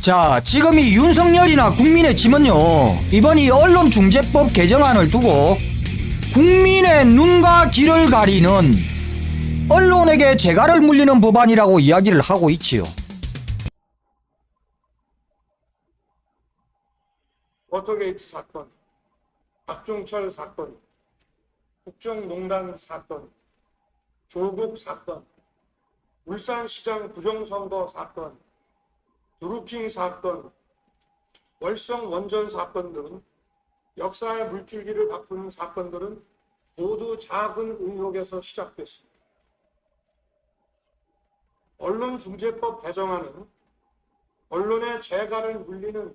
자, 지금 이 윤석열이나 국민의 짐은요, 이번 이 언론중재법 개정안을 두고 국민의 눈과 귀를 가리는 언론에게 재갈을 물리는 법안이라고 이야기를 하고 있지요. 워터게이트 사건, 박종철 사건, 국정농단 사건, 조국 사건, 울산시장 부정선거 사건, 드루킹 사건, 월성 원전 사건 등 역사의 물줄기를 바꾸는 사건들은 모두 작은 의혹에서 시작됐습니다. 언론중재법 개정안은 언론의 재갈을 물리는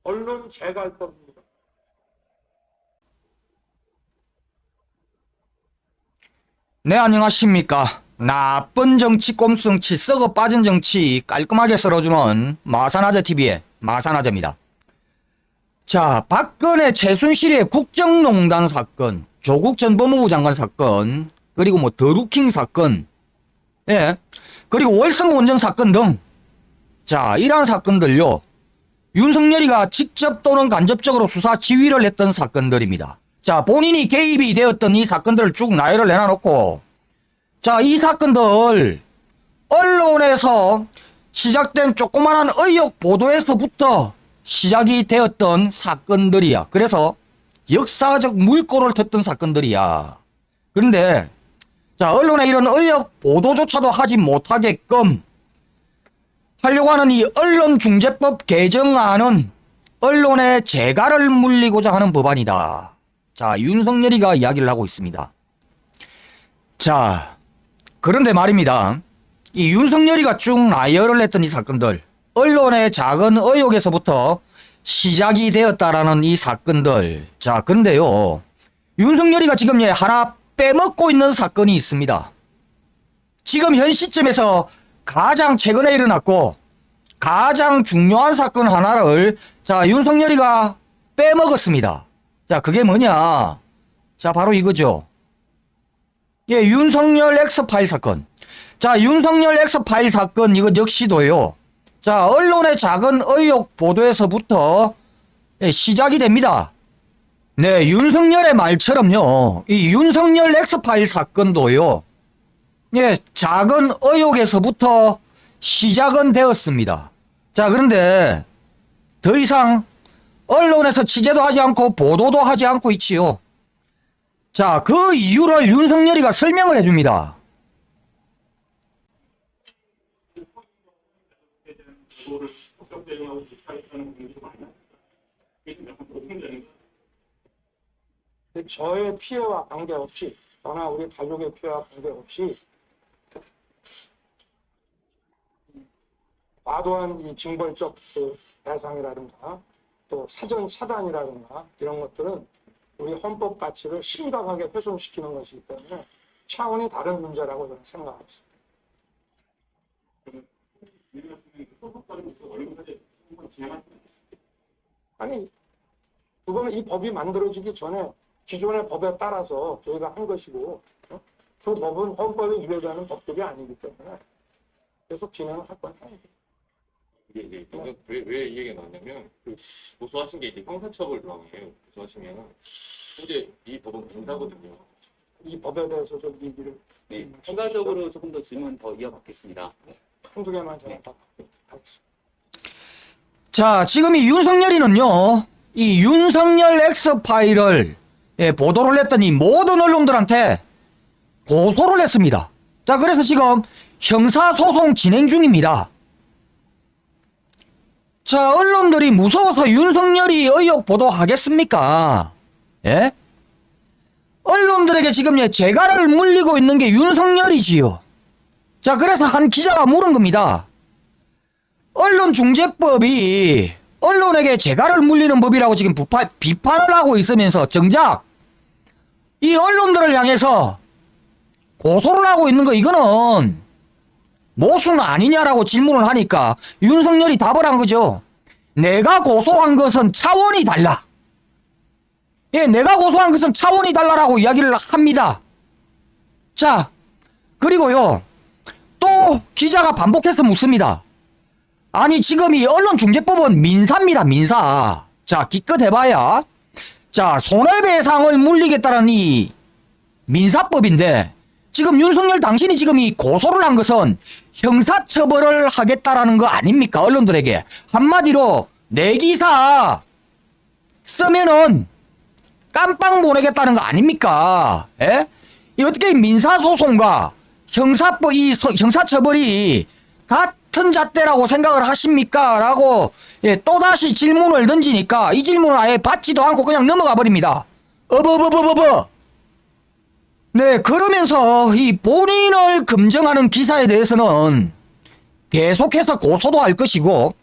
언론재갈법입니다. 네, 안녕하십니까. 나쁜 정치 꼼수정치 썩어 빠진 정치 깔끔하게 썰어주는 마산아재TV의 마산아재입니다. 자, 박근혜 최순실의 국정농단 사건, 조국 전 법무부 장관 사건, 그리고 뭐 드루킹 사건, 예, 그리고 월성 원전 사건 등, 자, 이러한 사건들요, 윤석열이가 직접 또는 간접적으로 수사 지휘를 했던 사건들입니다. 자, 본인이 개입이 되었던 이 사건들을 쭉 나열을 내놔놓고, 자, 이 사건들 언론에서 시작된 조그마한 의혹 보도에서부터 시작이 되었던 사건들이야. 그래서 역사적 물꼬를 텄던 사건들이야. 그런데 자, 언론에 이런 의혹 보도조차도 하지 못하게끔 하려고 하는 이 언론중재법 개정안은 언론의 재갈을 물리고자 하는 법안이다. 자, 윤석열이가 이야기를 하고 있습니다. 자, 그런데 말입니다. 이 윤석열이가 쭉 나열을 했던 이 사건들, 언론의 작은 의혹에서부터 시작이 되었다라는 이 사건들. 자, 그런데요, 윤석열이가 지금 하나 빼먹고 있는 사건이 있습니다. 지금 현 시점에서 가장 최근에 일어났고 가장 중요한 사건 하나를 자, 윤석열이가 빼먹었습니다. 자, 그게 뭐냐? 자, 바로 이거죠. 예, 윤석열 X파일 사건. 자, 윤석열 X파일 사건 이거 역시도요. 자, 언론의 작은 의혹 보도에서부터 예, 시작이 됩니다. 네, 윤석열의 말처럼요. 이 윤석열 X파일 사건도요. 예, 작은 의혹에서부터 시작은 되었습니다. 자, 그런데 더 이상 언론에서 취재도 하지 않고 보도도 하지 않고 있지요. 자, 그 이유를 윤석열이가 설명을 해줍니다. 저의 피해와 관계없이, 저나 우리 가족의 피해와 관계없이 과도한 이 징벌적 대상이라든가 또 사전 차단이라든가 이런 것들은 우리 헌법 가치를 심각하게 훼손시키는 것이기 때문에 차원이 다른 문제라고 저는 생각합니다. 아니, 그거는 이 법이 만들어지기 전에 기존의 법에 따라서 저희가 한 것이고, 그 법은 헌법에 위배되는 법들이 아니기 때문에 계속 진행을 할 거예요. 왜 이 얘기가 나왔냐면, 고소하신 게 이제 형사처벌 조항이에요. 고소하시면 현재 이 법은 된다거든요. 이 법에 대해서 좀 얘기를 네, 추가적으로 조금 더 질문 더 이어받겠습니다. 한두 개만 제가 다 하겠습니다. 자, 지금 이 윤석열이는요, 이 윤석열 X파일을 예, 보도를 했더니 모든 언론들한테 고소를 했습니다. 자, 그래서 지금 형사소송 진행 중입니다. 자, 언론들이 무서워서 윤석열이 의혹 보도하겠습니까? 예? 언론들에게 지금 재갈을 물리고 있는 게 윤석열이지요. 자, 그래서 한 기자가 물은 겁니다. 언론중재법이 언론에게 재갈을 물리는 법이라고 지금 비판을 하고 있으면서 정작 이 언론들을 향해서 고소를 하고 있는 거 이거는 모순 아니냐라고 질문을 하니까 윤석열이 답을 한 거죠. 내가 고소한 것은 차원이 달라. 예, 내가 고소한 것은 차원이 달라라고 이야기를 합니다. 자, 그리고요, 또 기자가 반복해서 묻습니다. 아니 지금 이 언론중재법은 민사입니다. 민사. 자 기껏 해봐야 자 손해배상을 물리겠다는 이 민사법인데 지금 윤석열 당신이 지금 이 고소를 한 것은 형사처벌을 하겠다라는 거 아닙니까? 언론들에게 한마디로 내 기사 쓰면은 깜빵 보내겠다는 거 아닙니까? 예? 이 어떻게 민사소송과 형사법 이 형사처벌이 같은 잣대라고 생각을 하십니까? 라고 예, 또다시 질문을 던지니까 이 질문을 아예 받지도 않고 그냥 넘어가 버립니다. 어버버버버버. 네, 그러면서 이 본인을 검증하는 기사에 대해서는 계속해서 고소도 할 것이고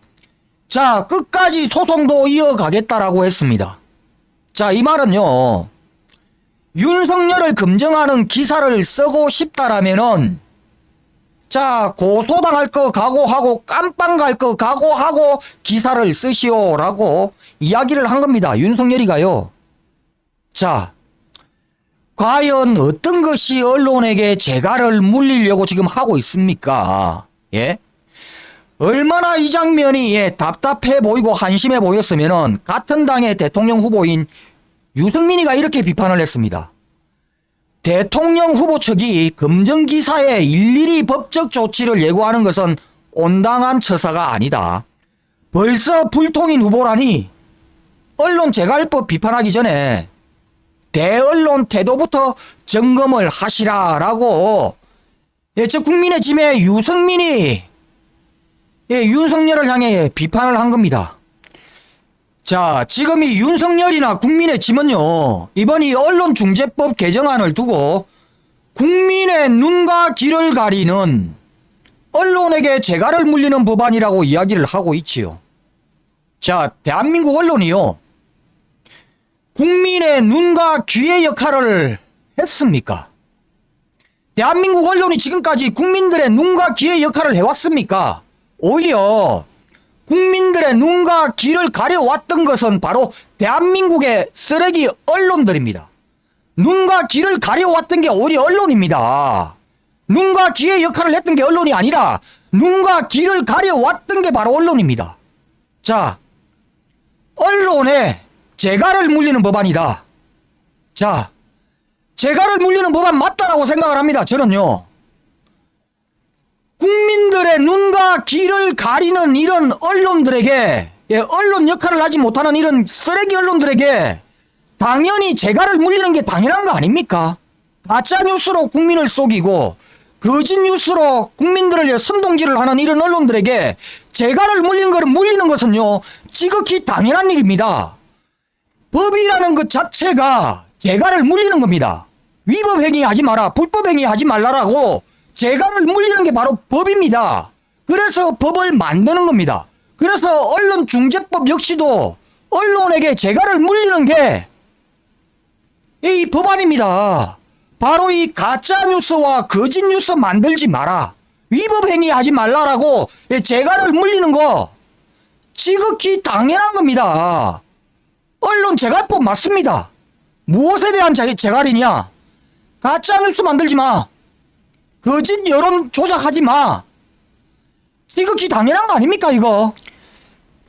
자 끝까지 소송도 이어가겠다라고 했습니다. 자 이 말은요 윤석열을 검증하는 기사를 쓰고 싶다라면은 자 고소당할 거 각오하고 깜빵 갈 거 각오하고 기사를 쓰시오라고 이야기를 한 겁니다. 윤석열이가요. 자 과연 어떤 것이 언론에게 재갈을 물리려고 지금 하고 있습니까? 예? 얼마나 이 장면이 예, 답답해 보이고 한심해 보였으면은 같은 당의 대통령 후보인 유승민이가 이렇게 비판을 했습니다. 대통령 후보 측이 검증 기사에 일일이 법적 조치를 예고하는 것은 온당한 처사가 아니다. 벌써 불통인 후보라니 언론 재갈법 비판하기 전에 대언론 태도부터 점검을 하시라라고 예, 저 국민의 짐의 유승민이 예, 윤석열을 향해 비판을 한 겁니다. 자, 지금 이 윤석열이나 국민의 짐은요, 이번 이 언론중재법 개정안을 두고 국민의 눈과 귀를 가리는 언론에게 재갈을 물리는 법안이라고 이야기를 하고 있지요. 자, 대한민국 언론이요, 국민의 눈과 귀의 역할을 했습니까? 대한민국 언론이 지금까지 국민들의 눈과 귀의 역할을 해왔습니까? 오히려 국민들의 눈과 귀를 가려왔던 것은 바로 대한민국의 쓰레기 언론들입니다. 눈과 귀를 가려왔던 게 오히려 언론입니다. 눈과 귀의 역할을 했던 게 언론이 아니라 눈과 귀를 가려왔던 게 바로 언론입니다. 자, 언론에 재갈을 물리는 법안이다. 자, 재갈을 물리는 법안 맞다라고 생각을 합니다. 저는요. 국민들의 눈과 귀를 가리는 이런 언론들에게 예, 언론 역할을 하지 못하는 이런 쓰레기 언론들에게 당연히 재갈을 물리는 게 당연한 거 아닙니까? 가짜뉴스로 국민을 속이고 거짓뉴스로 국민들을 선동질을 하는 이런 언론들에게 재갈을 물리는 것은요 지극히 당연한 일입니다. 법이라는 것 자체가 재갈을 물리는 겁니다. 위법행위 하지 마라, 불법행위 하지 말라라고 재갈을 물리는 게 바로 법입니다. 그래서 법을 만드는 겁니다. 그래서 언론중재법 역시도 언론에게 재갈을 물리는 게 이 법안입니다. 바로 이 가짜뉴스와 거짓뉴스 만들지 마라, 위법행위 하지 말라라고 재갈을 물리는 거 지극히 당연한 겁니다. 언론 재갈법 맞습니다. 무엇에 대한 재갈이냐? 가짜뉴스 만들지 마, 거짓 여론 조작하지 마. 지극히 당연한 거 아닙니까 이거?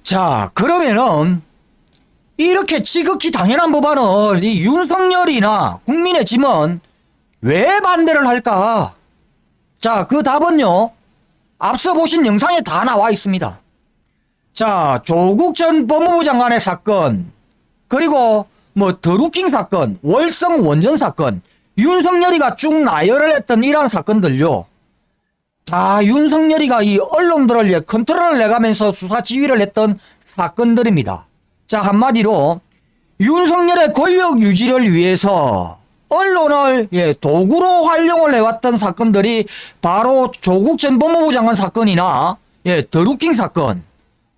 자, 그러면은 이렇게 지극히 당연한 법안을 이 윤석열이나 국민의 짐은 왜 반대를 할까? 자, 그 답은요 앞서 보신 영상에 다 나와 있습니다. 자, 조국 전 법무부 장관의 사건, 그리고 뭐 드루킹 사건, 월성 원전 사건, 윤석열이가 쭉 나열을 했던 이러한 사건들요 다 윤석열이가 이 언론들을 컨트롤을 내가면서 수사 지휘를 했던 사건들입니다. 자, 한마디로 윤석열의 권력 유지를 위해서 언론을 도구로 활용을 해왔던 사건들이 바로 조국 전 법무부 장관 사건이나 드루킹 사건,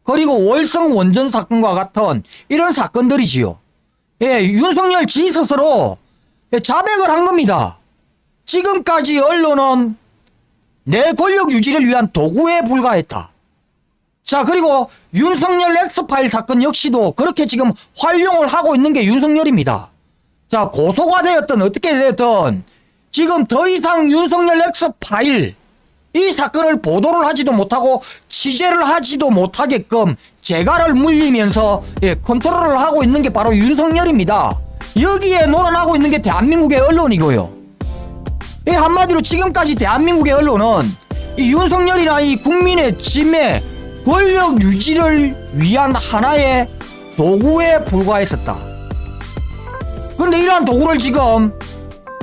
그리고 월성 원전 사건과 같은 이런 사건들이지요. 윤석열 지 스스로 자백을 한 겁니다. 지금까지 언론은 내 권력 유지를 위한 도구에 불과했다. 자, 그리고 윤석열 엑스파일 사건 역시도 그렇게 지금 활용을 하고 있는 게 윤석열입니다. 자, 고소가 되었든 어떻게 되었든 지금 더 이상 윤석열 엑스파일 이 사건을 보도를 하지도 못하고 취재를 하지도 못하게끔 재갈을 물리면서 컨트롤을 하고 있는 게 바로 윤석열입니다. 여기에 논란하고 있는 게 대한민국의 언론이고요. 한마디로 지금까지 대한민국의 언론은 이 윤석열이나 이 국민의 짐의 권력 유지를 위한 하나의 도구에 불과했었다. 근데 이러한 도구를 지금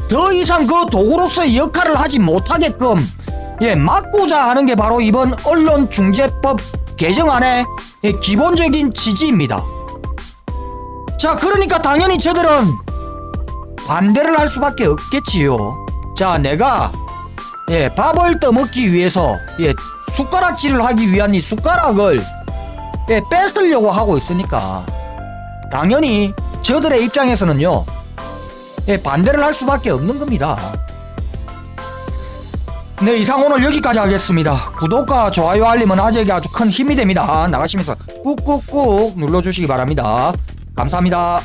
더 이상 그 도구로서의 역할을 하지 못하게끔 막고자 하는 게 바로 이번 언론중재법 개정안의 기본적인 취지입니다. 자, 그러니까 당연히 저들은 반대를 할 수밖에 없겠지요. 자, 내가 밥을 떠먹기 위해서 숟가락질을 하기 위한 이 숟가락을 뺏으려고 하고 있으니까 당연히 저들의 입장에서는요 반대를 할 수밖에 없는 겁니다. 네, 이상 오늘 여기까지 하겠습니다. 구독과 좋아요 알림은 아재에게 아주 큰 힘이 됩니다. 나가시면서 꾹꾹꾹 눌러주시기 바랍니다. 감사합니다.